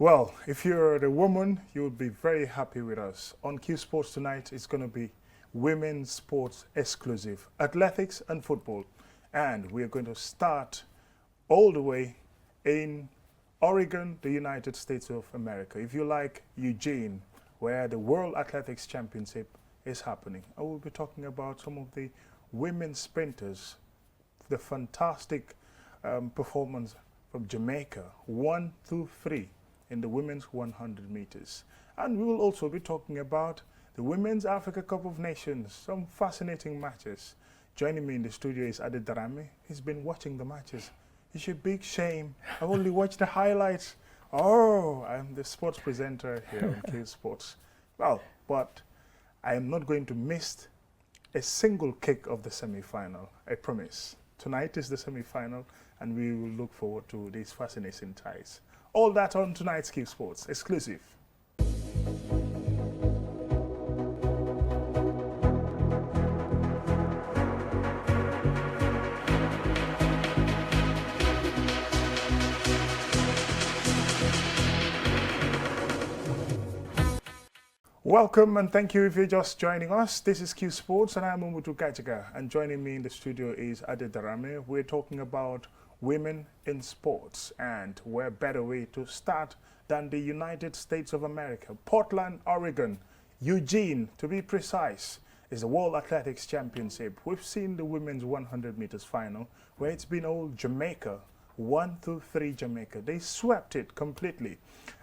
Well, if you're a woman, you'll be very happy with us. On Qports tonight, it's going to be women's sports exclusive, athletics and football. And we're going to start all the way in Oregon, the United States of America. If you like, Eugene, where the World Athletics Championship is happening. I will be talking about some of the women sprinters, the fantastic performance from Jamaica, 1, 2, 3. In the women's 100 meters. And we will also be talking about the Women's Africa Cup of Nations, some fascinating matches. Joining me in the studio is Ade Darame. He's been watching the matches. It's a big shame. I've only watched the highlights. Oh, I'm the sports presenter here on Qports. Well, but I am not going to miss a single kick of the semi-final, I promise. Tonight is the semi-final, and we will look forward to these fascinating ties. All that on tonight's Qports exclusive. Welcome and thank you if you're just joining us. This is Qports and I'm Umutu Kajaga, and joining me in the studio is Ade Darame. We're talking about women in sports, and where better way to start than the United States of America. Portland, Oregon, Eugene to be precise, is the World Athletics Championship. We've seen the women's 100 meters final where it's been all Jamaica, 1, 2, 3 Jamaica. They swept it completely.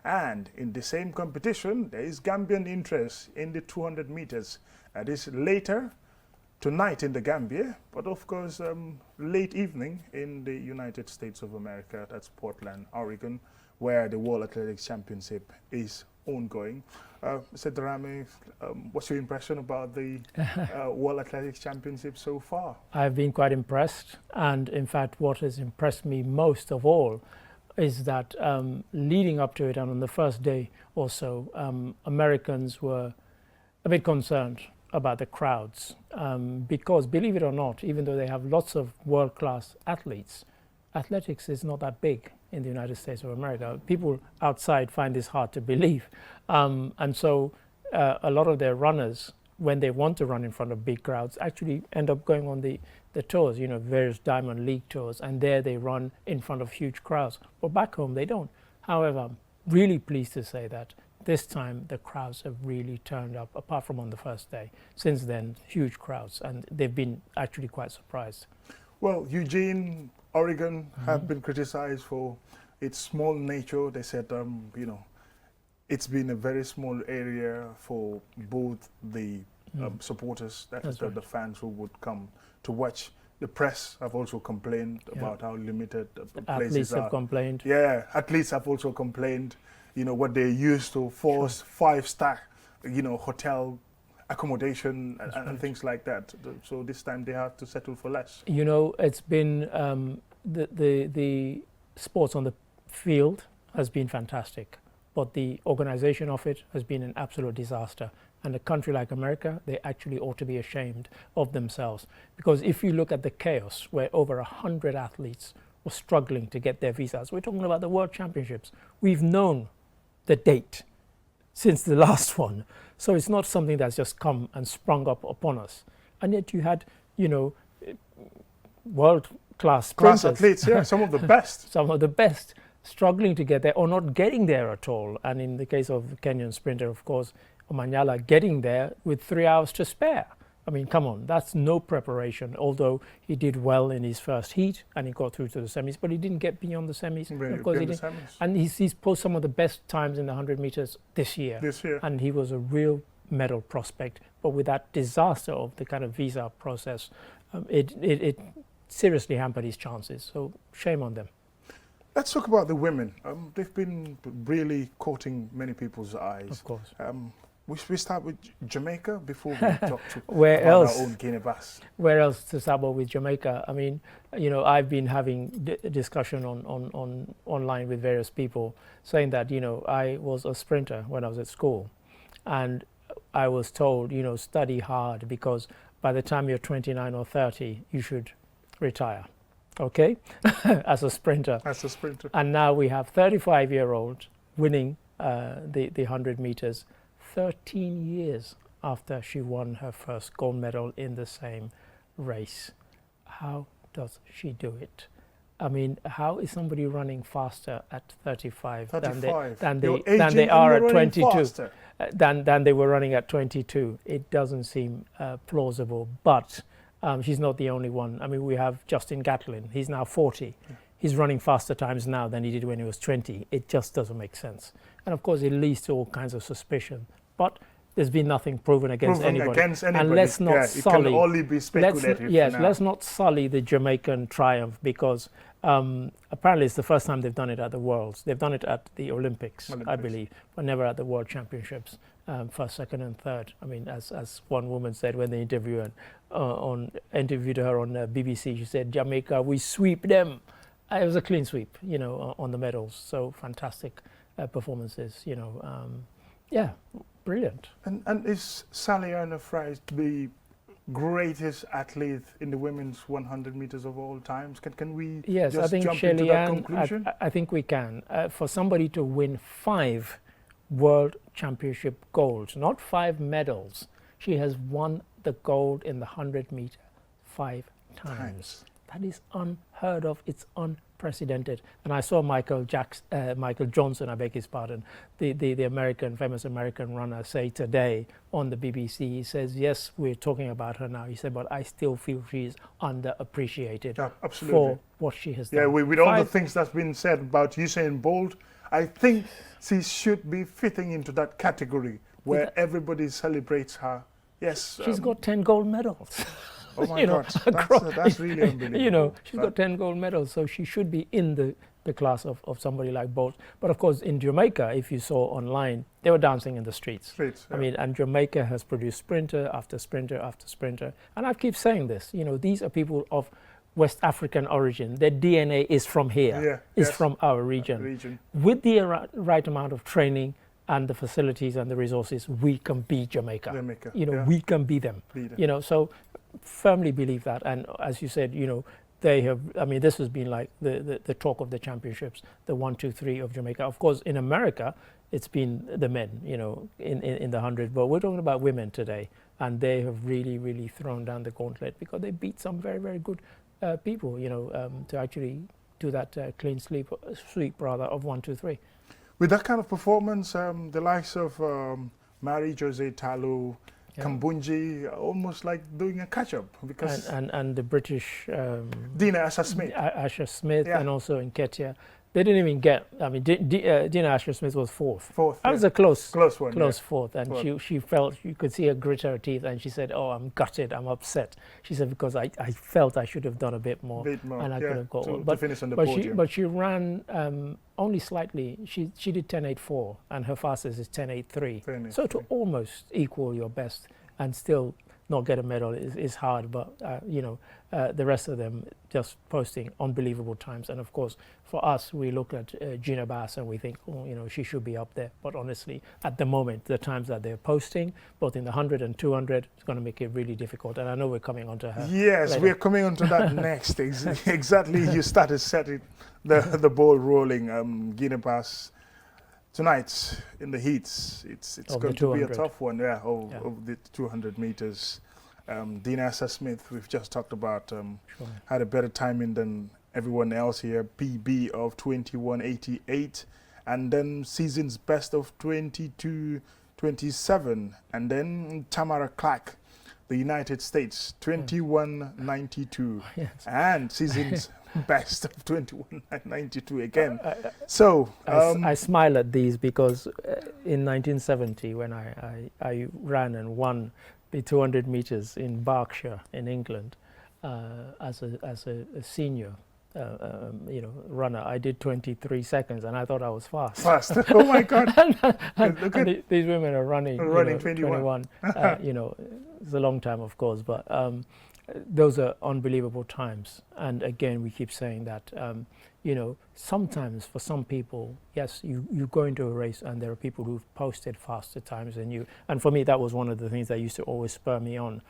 And in the same competition, there is Gambian interest in the 200 meters. That is later tonight in the Gambia, but of course late evening in the United States of America. That's Portland, Oregon, where the World Athletics Championship is ongoing. Mr. Darame, what's your impression about the World Athletics Championship so far? I've been quite impressed, and in fact what has impressed me most of all is that leading up to it, and on the first day or so, Americans were a bit concerned about the crowds, because believe it or not, even though they have lots of world-class athletes, athletics is not that big in the United States of America. People outside find this hard to believe, and so a lot of their runners, when they want to run in front of big crowds, actually end up going on the tours, you know, various Diamond League tours, and there they run in front of huge crowds. But back home they don't. However, I'm really pleased to say that this time the crowds have really turned up, apart from on the first day. Since then, huge crowds, and they've been actually quite surprised. Well, Eugene, Oregon have been criticized for its small nature. They said, you know, it's been a very small area for both the supporters, that is the fans who would come to watch. The press have also complained about how limited the places are. Athletes have complained. Yeah, athletes have also complained. You know, what they used to force 5-star, you know, hotel accommodation and things like that. So this time they have to settle for less. You know, it's been the sports on the field has been fantastic, but the organization of it has been an absolute disaster. And a country like America, they actually ought to be ashamed of themselves, because if you look at the chaos where over 100 athletes were struggling to get their visas, we're talking about the World Championships. We've known the date since the last one, so it's not something that's just come and sprung up upon us. And yet you had, you know, world-class sprinters, athletes, yeah, some of the best. Some of the best struggling to get there or not getting there at all. And in the case of the Kenyan sprinter, of course, Omanyala getting there with 3 hours to spare. I mean, come on, that's no preparation, although he did well in his first heat and he got through to the semis, but he didn't get beyond the semis. Because he didn't, and he's posted some of the best times in the 100 meters this year. And he was a real medal prospect. But with that disaster of the kind of visa process, it seriously hampered his chances. So shame on them. Let's talk about the women. They've been really courting many people's eyes. Of course. We start with Jamaica before we talk to Where about else? Our own Guinea-Bass. Where else to start with Jamaica? I mean, you know, I've been having discussion on online with various people saying that, you know, I was a sprinter when I was at school, and I was told, you know, study hard because by the time you're 29 or 30, you should retire. Okay, as a sprinter. As a sprinter. And now we have 35-year-old winning the 100 meters 13 years after she won her first gold medal in the same race. How does she do it? I mean, how is somebody running faster at 35, than they are at 22? Than they were running at 22. It doesn't seem plausible, but she's not the only one. I mean, we have Justin Gatlin. He's now 40. Yeah. He's running faster times now than he did when he was 20. It just doesn't make sense. And of course, it leads to all kinds of suspicion. But there's been nothing proven against anybody. And let's not sully. It can only be speculative. Let's not sully the Jamaican triumph, because apparently it's the first time they've done it at the Worlds. They've done it at the Olympics, I believe, but never at the World Championships. First, second, and third. I mean, as one woman said when they interviewed her on BBC, she said, "Jamaica, we sweep them." It was a clean sweep, you know, on the medals. So fantastic performances, you know. Yeah, brilliant. And is Sally Erna Fries the greatest athlete in the women's 100 meters of all times? Can we just I think jump into that conclusion? I think we can. For somebody to win 5 World Championship golds, not 5 medals, she has won the gold in the 100 meter 5 times. That is unheard of. It's unprecedented. And I saw Michael Johnson, I beg his pardon, the famous American runner, say today on the BBC, he says, yes, we're talking about her now. He said, but I still feel she's underappreciated for what she has done. Yeah, with all the things that's been said about Usain Bolt, I think she should be fitting into that category where everybody celebrates her. Yes. She's got 10 gold medals. Oh my God, that's really unbelievable. You know, she's got 10 gold medals, so she should be in the class of somebody like Bolt. But of course, in Jamaica, if you saw online, they were dancing in the streets. I mean, and Jamaica has produced sprinter after sprinter after sprinter. And I keep saying this, you know, these are people of West African origin. Their DNA is from here, from our region. With the right amount of training and the facilities and the resources, we can be Jamaica. You know, we can be them. You know, so firmly believe that. And as you said, you know, they have, I mean, this has been like the talk of the championships, the 1, 2, 3 of Jamaica. Of course, in America, it's been the men, you know, in the 100, but we're talking about women today. And they have really, really thrown down the gauntlet because they beat some very, very good people, you know, to actually do that clean sweep of 1, 2, 3. With that kind of performance, the likes of Marie-José Talou, Kambunji, almost like doing a catch-up, because and the British Dina Asher-Smith, and also in Ketia, they didn't even get. I mean, Dina Asher-Smith was fourth. That was a close one, fourth, and she felt, you could see her grit her teeth, and she said, "Oh, I'm gutted, I'm upset." She said, because I felt I should have done a bit more, and I could have got one. To finish on the podium. But she ran only slightly. She did 10.84, and her fastest is 10.83. So to almost equal your best and still not get a medal is hard, but you know, the rest of them just posting unbelievable times. And of course, for us, we look at Gina Bass and we think, oh, you know, she should be up there. But honestly, at the moment, the times that they're posting, both in the 100 and 200, it's going to make it really difficult. And I know we're coming on to her. Yes, later. We're coming on to that next. Exactly, you started setting the ball rolling. Gina Bass tonight in the heats, it's going to be a tough one, of the 200 meters. Dina Asher-Smith, we've just talked about, had a better timing than everyone else here, PB of 21.88, and then season's best of 22.27, and then Tamara Clark, the United States, 21.92, and season's best of 21.92 again. So I smile at these because in 1970, when I ran and won the 200 meters in Berkshire in England as a senior you know, runner, I did 23 seconds and I thought I was fast. Oh my God. and these women are running 21. You know, it's a long time, of course, but those are unbelievable times. And again, we keep saying that, you know, sometimes for some people, yes, you go into a race and there are people who've posted faster times than you. And for me, that was one of the things that used to always spur me on.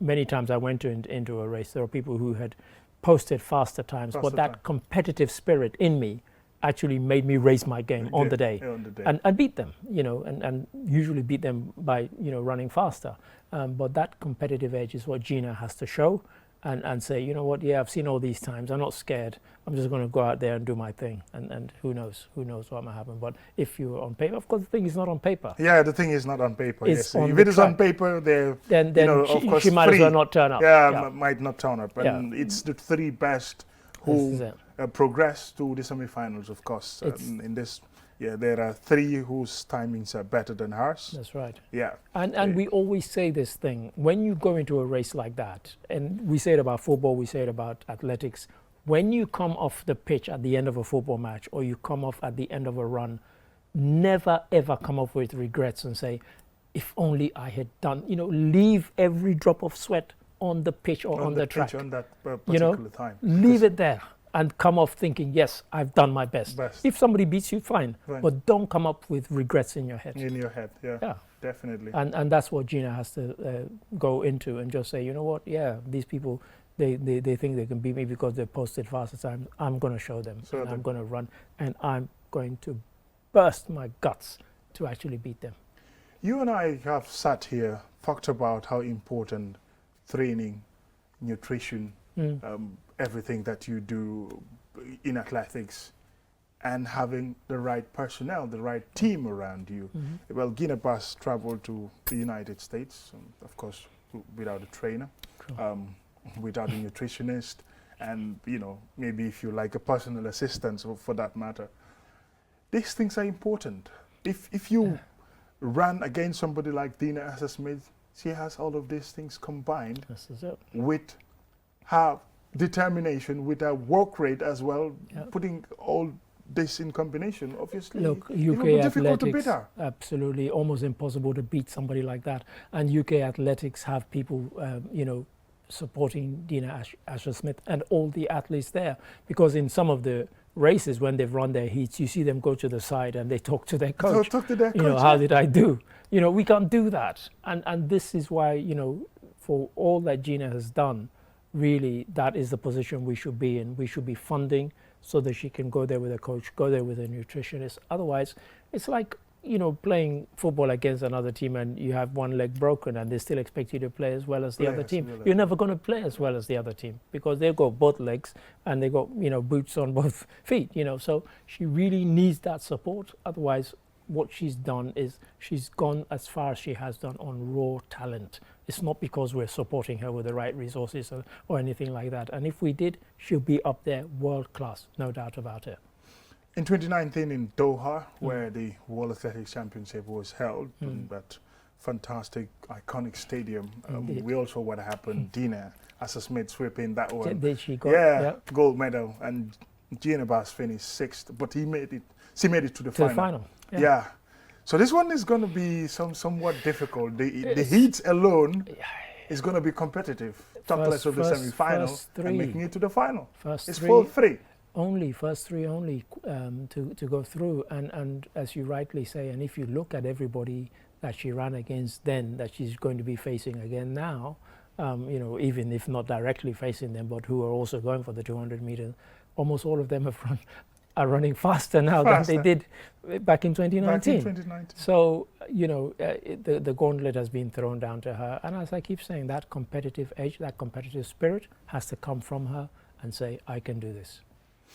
Many times I went into a race, there were people who had posted faster times, but that competitive spirit in me actually made me raise my game on the day, on the day. and beat them, and usually beat them by, running faster. But that competitive edge is what Gina has to show and say, you know what, yeah, I've seen all these times. I'm not scared. I'm just going to go out there and do my thing. And who knows what might happen. But if you're on paper, of course, the thing is not on paper. Yeah, the thing is not on paper. It's Yes. on If the it is on track. paper, Then of course, she might as three. well not turn up. Yeah, might not turn up. And Yeah. it's the three best This is who it. progress to the semi-finals, of course. In this, there are three whose timings are better than hers. That's right. Yeah. And we always say this thing, when you go into a race like that, and we say it about football, we say it about athletics, when you come off the pitch at the end of a football match or you come off at the end of a run, never ever come up with regrets and say, if only I had done, leave every drop of sweat on the pitch or on the track. On that particular time. Leave it there and come off thinking, yes, I've done my best. If somebody beats you, fine. But don't come up with regrets in your head. In your head, yeah. Definitely. And that's what Gina has to go into and just say, you know what, yeah, these people, they think they can beat me because they posted faster times. I'm going to show them. And I'm going to run. And I'm going to burst my guts to actually beat them. You and I have sat here, talked about how important training, nutrition, everything that you do in athletics, and having the right personnel, the right team around you. Well, Guinea-Bissau traveled to the United States, of course, without a trainer, without a nutritionist, and maybe if you like a personal assistant, for that matter. These things are important. If you run against somebody like Dina Asser-Smith, she has all of these things combined with her determination, with her work rate as well, putting all this in combination. Obviously, look, UK it will be difficult to beat athletics, her. absolutely, almost impossible to beat somebody like that. And UK athletics have people, supporting Dina Asser-Smith and all the athletes there, because in some of the races when they've run their heats, you see them go to the side and they talk to their coach. Talk to their coach. How did I do? We can't do that. And this is why, for all that Gina has done, really, that is the position we should be in. We should be funding so that she can go there with a coach, go there with a nutritionist. Otherwise, it's like, playing football against another team and you have one leg broken and they still expect you to play as well as the other team. You're never going to play as well as the other team because they've got both legs and they've got, boots on both feet, So she really needs that support. Otherwise, what she's done is she's gone as far as she has done on raw talent. It's not because we're supporting her with the right resources or anything like that. And if we did, she'll be up there world class, no doubt about it. In 2019 in Doha, where the World Athletics Championship was held, in that fantastic, iconic stadium, we also what happened, Dina Asser-Smith sweeping that one. Did she go? Gold medal, and Gina Bass finished 6th, but she made it to the final. Yeah. So this one is going to be somewhat difficult. The heats alone is going to be competitive. Talk less of the semi-final and making it to the final. It's full three. First three only to go through. And as you rightly say, and if you look at everybody that she ran against then, that she's going to be facing again now, even if not directly facing them, but who are also going for the 200 meters, almost all of them are running faster now than they did back in 2019. So, the gauntlet has been thrown down to her. And as I keep saying, that competitive edge, that competitive spirit has to come from her and say, I can do this.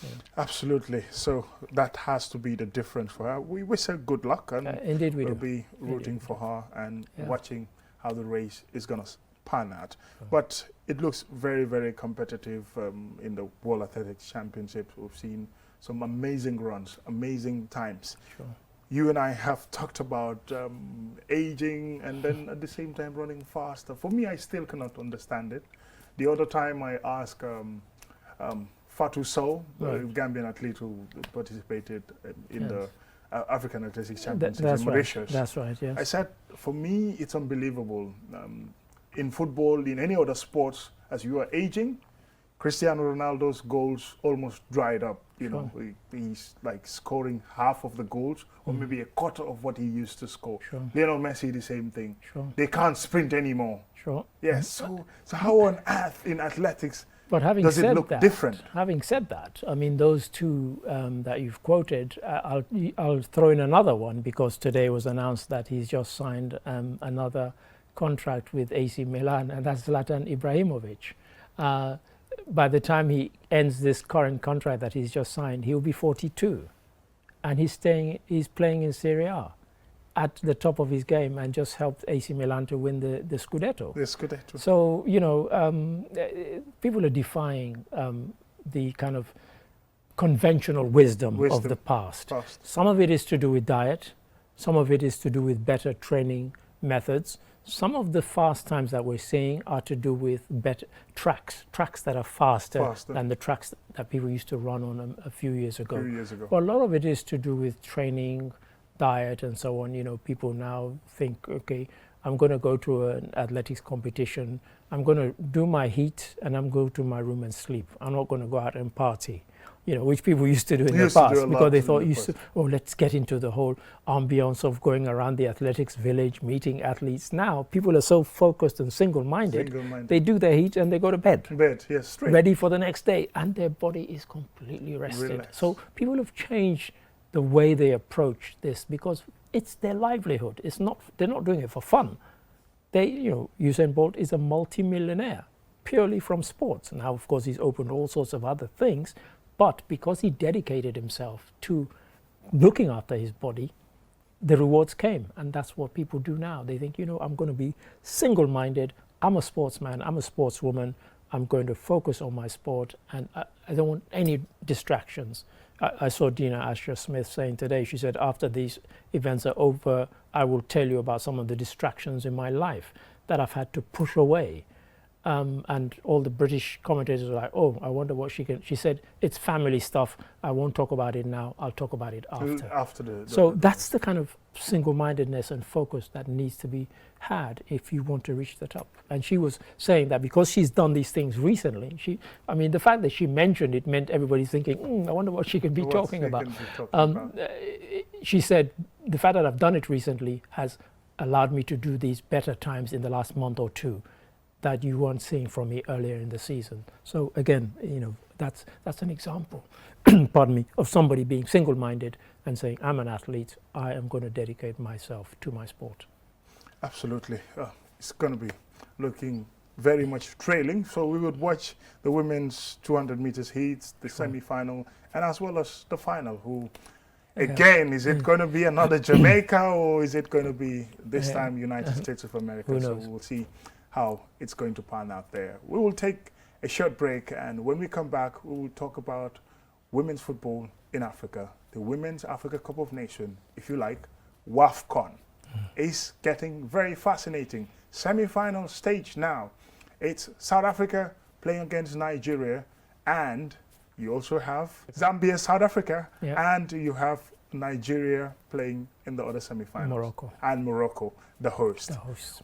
Yeah. Absolutely. So that has to be the difference for her. We wish her good luck, and indeed we'll be rooting for her and watching how the race is going to pan out. But it looks very, very competitive in the World Athletics Championships. We've seen some amazing runs, amazing times. You and I have talked about aging and then at the same time running faster. For me, I still cannot understand it. The other time I asked Fatou Sow, Gambian athlete who participated in the African Athletics Championships in Mauritius. That's right, yes. I said, for me, it's unbelievable. In football, in any other sports, as you are aging, Cristiano Ronaldo's goals almost dried up. He's like scoring half of the goals or maybe a quarter of what he used to score. Lionel Messi, the same thing. They can't sprint anymore. Yes, so how on earth in athletics But having Does it said look that, different? having said that, I mean those two that you've quoted, I'll throw in another one because today was announced that he's just signed another contract with AC Milan, and that's Zlatan Ibrahimovic. By the time he ends this current contract that he's just signed, he'll be 42, and he's playing in Serie A at the top of his game and just helped AC Milan to win the Scudetto. The Scudetto. So, you know, people are defying the kind of conventional wisdom of the past. Some of it is to do with diet. Some of it is to do with better training methods. Some of the fast times that we're seeing are to do with better tracks that are faster than the tracks that people used to run on a few years ago. But a lot of it is to do with training, diet, and so on. You know, people now think, okay, I'm going to go to an athletics competition, I'm going to do my heat, and I'm going to my room and sleep. I'm not going to go out and party. You know, which people used to do in the past because they thought, oh, let's get into the whole ambience of going around the athletics village, meeting athletes. Now, people are so focused and single-minded, they do their heat and they go to bed. Ready for the next day, and their body is completely rested. So people have changed the way they approach this because it's their livelihood. It's not, they're not doing it for fun. You know, Usain Bolt is a multi-millionaire purely from sports. Now, of course, he's opened all sorts of other things, but because he dedicated himself to looking after his body, the rewards came. And that's what people do now. They think, you know, I'm going to be single-minded. I'm a sportsman. I'm a sportswoman. I'm going to focus on my sport. And I don't want any distractions. I saw Dina Asher-Smith saying today, she said, after these events are over, I will tell you about some of the distractions in my life that I've had to push away. And all the British commentators were like, oh, I wonder what she can. She said, it's family stuff. I won't talk about it now. I'll talk about it after. So that's the kind of single-mindedness and focus that needs to be had if you want to reach the top. And she was saying that because she's done these things recently, I mean, the fact that she mentioned it meant everybody's thinking, I wonder what she can be talking about. She said, the fact that I've done it recently has allowed me to do these better times in the last month or two that you weren't seeing from me earlier in the season. So again, you know, that's an example, pardon me, of somebody being single-minded and saying, I'm an athlete, I am going to dedicate myself to my sport. Absolutely. It's going to be looking very much trailing. So we would watch the women's 200 meters heats, the semi-final, and as well as the final, who again, is it going to be another Jamaica or is it going to be this time United States of America? Who knows? So we'll see how it's going to pan out there. We will take a short break, and when we come back, we will talk about women's football in Africa. The Women's Africa Cup of Nations, if you like, WAFCON, is getting very fascinating. Semi-final stage now. It's South Africa playing against Nigeria, and you also have Zambia, South Africa, and you have Nigeria playing in the other semi-finals. Morocco. And Morocco, the host.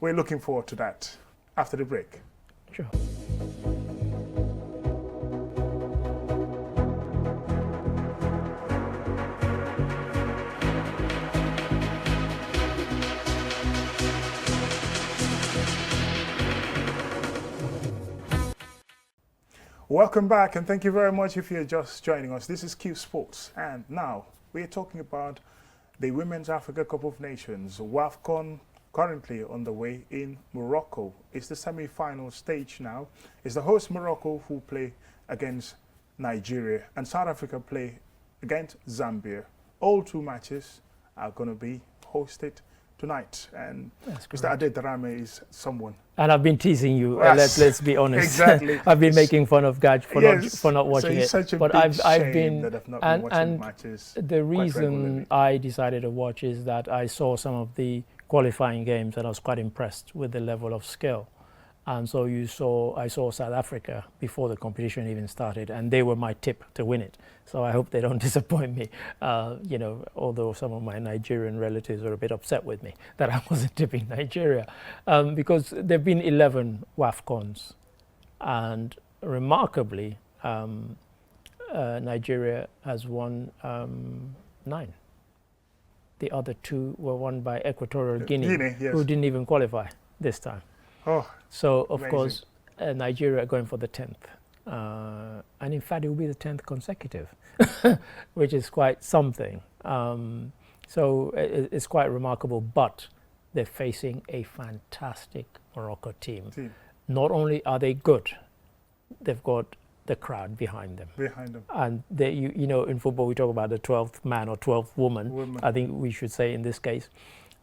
We're looking forward to that after the break. Sure. Welcome back, and thank you very much if you're just joining us. This is Qports, and now we're talking about the Women's Africa Cup of Nations, WAFCON, currently on the way in Morocco. It's the semi-final stage now. It's the host Morocco who play against Nigeria, and South Africa play against Zambia. All two matches are going to be hosted tonight, and Mr. Adedarame is someone. And I've been teasing you. Let's be honest. Exactly. I've been making fun of Gaj for not watching it. Such a but big I've been that I've not been watching matches. The reason I decided to watch is that I saw some of the qualifying games and I was quite impressed with the level of skill. And so I saw South Africa before the competition even started, and they were my tip to win it. So I hope they don't disappoint me. You know, although some of my Nigerian relatives are a bit upset with me that I wasn't tipping Nigeria, because there've been 11 WAFCONs, and remarkably, Nigeria has won 9. The other 2 were won by Equatorial Guinea, who didn't even qualify this time. Oh, so of amazing. course Nigeria are going for the 10th, and in fact it will be the 10th consecutive, which is quite something. So it's quite remarkable, but they're facing a fantastic Morocco team. Not only are they good, they've got the crowd behind them. And they, you know, in football we talk about the 12th man or 12th woman. I think we should say in this case.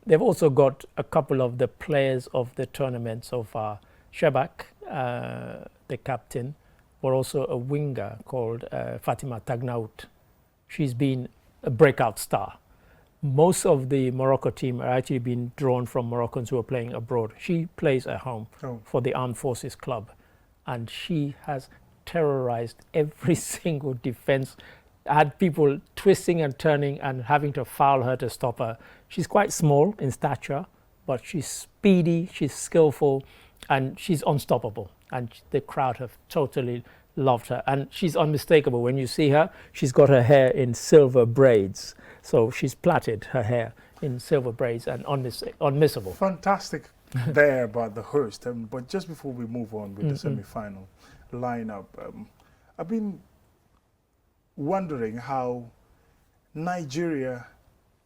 They've also got a couple of the players of the tournament so far. Shebak, the captain, but also a winger called Fatima Tagnaout. She's been a breakout star. Most of the Morocco team are actually being drawn from Moroccans who are playing abroad. She plays at home for the Armed Forces Club, and she has terrorized every single defense. Had people twisting and turning and having to foul her to stop her. She's quite small in stature, but she's speedy, she's skillful, and she's unstoppable. And the crowd have totally loved her. And she's unmistakable. When you see her, she's got her hair in silver braids. So she's plaited her hair in silver braids and unmissable. Fantastic there about the host. But just before we move on with the semi-final lineup, I've been wondering how Nigeria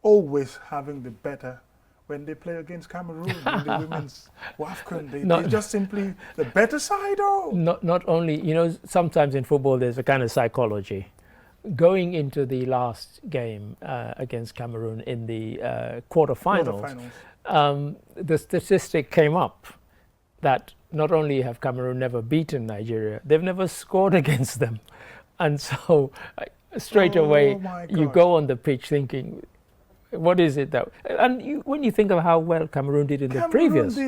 always having the better when they play against Cameroon in the women's WAFCON. They just simply the better side, or? Not only, you know, sometimes in football there's a kind of psychology. Going into the last game against Cameroon in the quarterfinals, the statistic came up that not only have Cameroon never beaten Nigeria, they've never scored against them. And so straight away you go on the pitch thinking, what is it that... And when you think of how well Cameroon did in the previous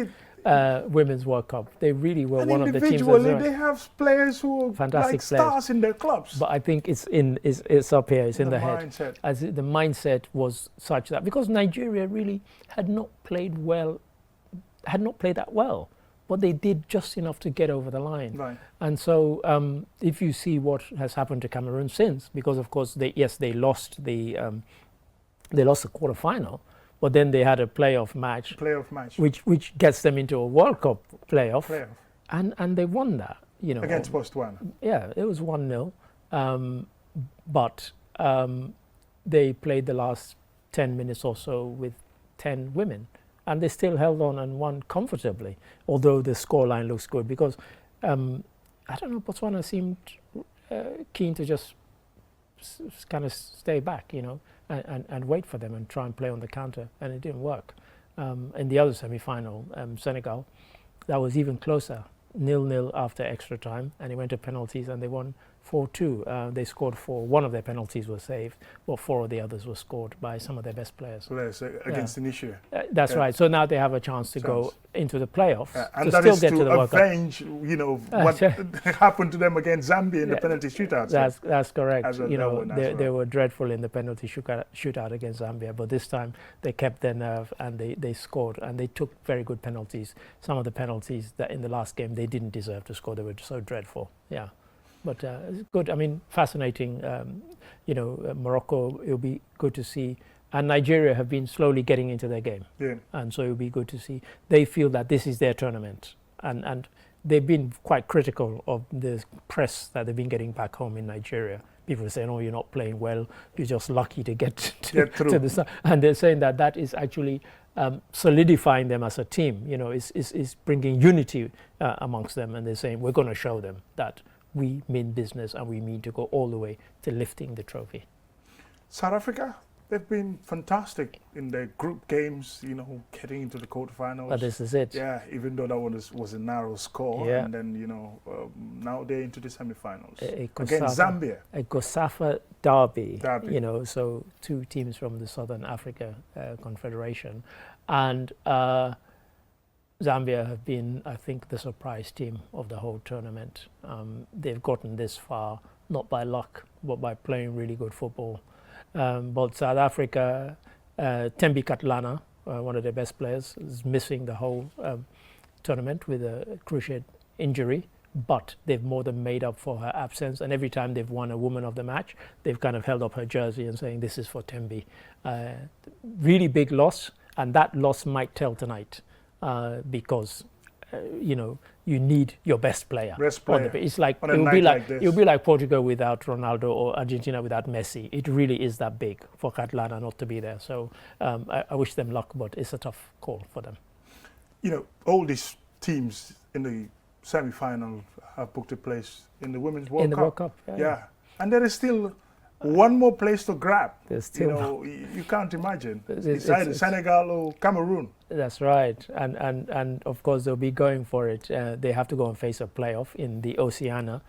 Women's World Cup, they really were one of the teams. Individually, they have players who are fantastic like stars in their clubs. But I think it's up here, it's in the head. Mindset. As the mindset was such that, because Nigeria really had not played that well, but they did just enough to get over the line. Right. And so if you see what has happened to Cameroon since, because of course they lost the quarterfinal, but then they had a playoff match, which gets them into a World Cup playoff. And they won that, you know, against Botswana. Yeah, it was 1-0, but they played the last 10 minutes or so with 10 women, and they still held on and won comfortably. Although the scoreline looks good, because I don't know, Botswana seemed keen to just kind of stay back, you know, and wait for them and try and play on the counter, and it didn't work. In the other semi-final, Senegal, that was even closer, 0-0 after extra time, and it went to penalties, and they won 4-2. They scored 4. One of their penalties was saved, but 4 of the others were scored by some of their best players. Against Tunisia. That's right. So now they have a chance to go into the playoffs and to that still is get to to the World Cup. avenge, you know, what happened to them against Zambia in the penalty shootout. That's correct. You know, they were dreadful in the penalty shootout against Zambia, but this time they kept their nerve and they scored, and they took very good penalties. Some of the penalties that in the last game they didn't deserve to score. They were so dreadful. Yeah. But it's good. I mean, fascinating. You know, Morocco, it'll be good to see. And Nigeria have been slowly getting into their game. Yeah. And so it'll be good to see. They feel that this is their tournament. And they've been quite critical of the press that they've been getting back home in Nigeria. People are saying, oh, you're not playing well. You're just lucky to get to the start. And they're saying that is actually solidifying them as a team. You know, is bringing unity amongst them. And they're saying, we're going to show them that we mean business and we mean to go all the way to lifting the trophy. South Africa, they've been fantastic in their group games, you know, getting into the quarterfinals. But this is it. Yeah, even though that one was a narrow score. Yeah. And then, you know, now they're into the semi-finals against Zambia. A Gosafa derby, you know, so 2 teams from the Southern Africa Confederation. And Zambia have been, I think, the surprise team of the whole tournament. They've gotten this far, not by luck, but by playing really good football. But South Africa, Thembi Kgatlana, one of their best players, is missing the whole tournament with a cruciate injury, but they've more than made up for her absence. And every time they've won a woman of the match, they've kind of held up her jersey and saying, this is for Thembi. Really big loss, and that loss might tell tonight. Because you know, you need your best player. Best On the player pitch. It's like on a it would night be like like this. it would be like Portugal without Ronaldo or Argentina without Messi. It really is that big for Catalana not to be there. So I wish them luck, but it's a tough call for them. You know, all these teams in the semi-final have booked a place in the Women's World In the Cup. World Cup, Yeah, and there is still one more place to grab. There's still You know, you can't imagine. It's- Either Senegal or Cameroon. That's right, and of course they'll be going for it. They have to go and face a playoff in the Oceania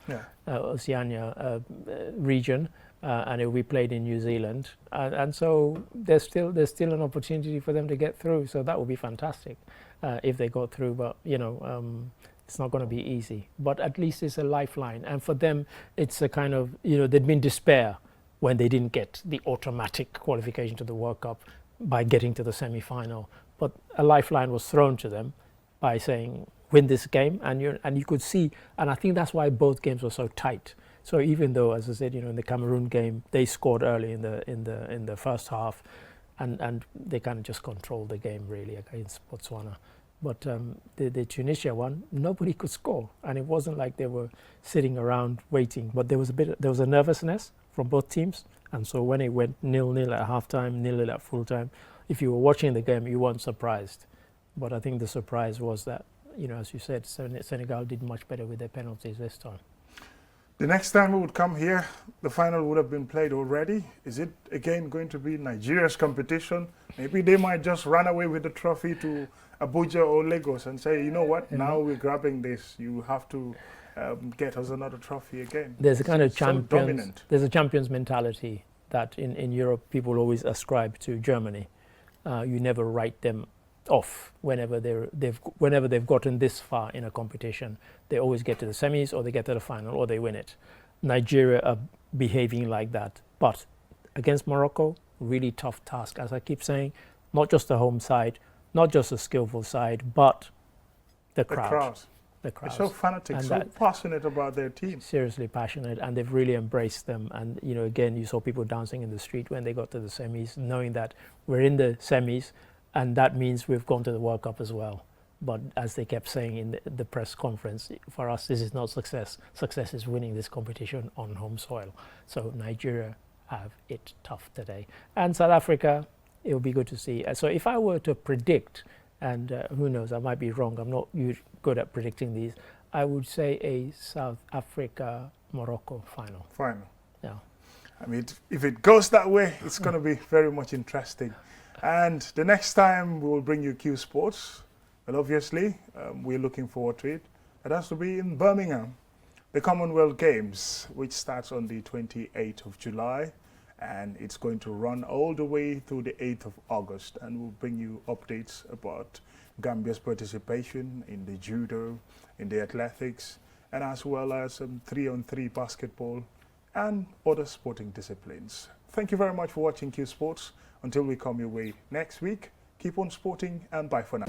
region, and it will be played in New Zealand. And so there's still an opportunity for them to get through. So that would be fantastic if they go through. But you know, it's not going to be easy. But at least it's a lifeline, and for them, it's a kind of, you know, there'd been despair when they didn't get the automatic qualification to the World Cup by getting to the semi-final. But a lifeline was thrown to them by saying, win this game, and you could see, and I think that's why both games were so tight. So even though, as I said, you know, in the Cameroon game, they scored early in the first half, and they kind of just controlled the game really against Botswana. But the Tunisia one, nobody could score, and it wasn't like they were sitting around waiting. But there was a nervousness from both teams, and so when it went 0-0 at halftime, 0-0 at full time, if you were watching the game, you weren't surprised. But I think the surprise was that, you know, as you said, Senegal did much better with their penalties this time. The next time we would come here, the final would have been played already. Is it again going to be Nigeria's competition? Maybe they might just run away with the trophy to Abuja or Lagos and say, you know what, now we're grabbing this. You have to get us another trophy again. There's a kind of so dominant. There's a champions mentality that in Europe people always ascribe to Germany. You never write them off whenever they've gotten this far in a competition. They always get to the semis, or they get to the final, or they win it. Nigeria are behaving like that, but against Morocco, really tough task. As I keep saying, not just the home side, not just a skillful side, but the crowd. The crowd. They're so fanatic, and so passionate about their team. Seriously passionate, and they've really embraced them. And you know, again, you saw people dancing in the street when they got to the semis, knowing that we're in the semis, and that means we've gone to the World Cup as well. But as they kept saying in the press conference, for us, this is not success. Success is winning this competition on home soil. So Nigeria have it tough today. And South Africa, it will be good to see. So if I were to predict, and who knows, I might be wrong, I'm not good at predicting these, I would say a South Africa-Morocco final. Final. Yeah. I mean, if it goes that way, it's going to be very much interesting. And the next time we will bring you Q Sports. Well, obviously, we're looking forward to it. It has to be in Birmingham, the Commonwealth Games, which starts on the 28th of July, and it's going to run all the way through the 8th of August. And we'll bring you updates about Gambia's participation in the judo, in the athletics, and as well as 3-on-3 basketball and other sporting disciplines. Thank you very much for watching Q Sports. Until we come your way next week, keep on sporting, and bye for now.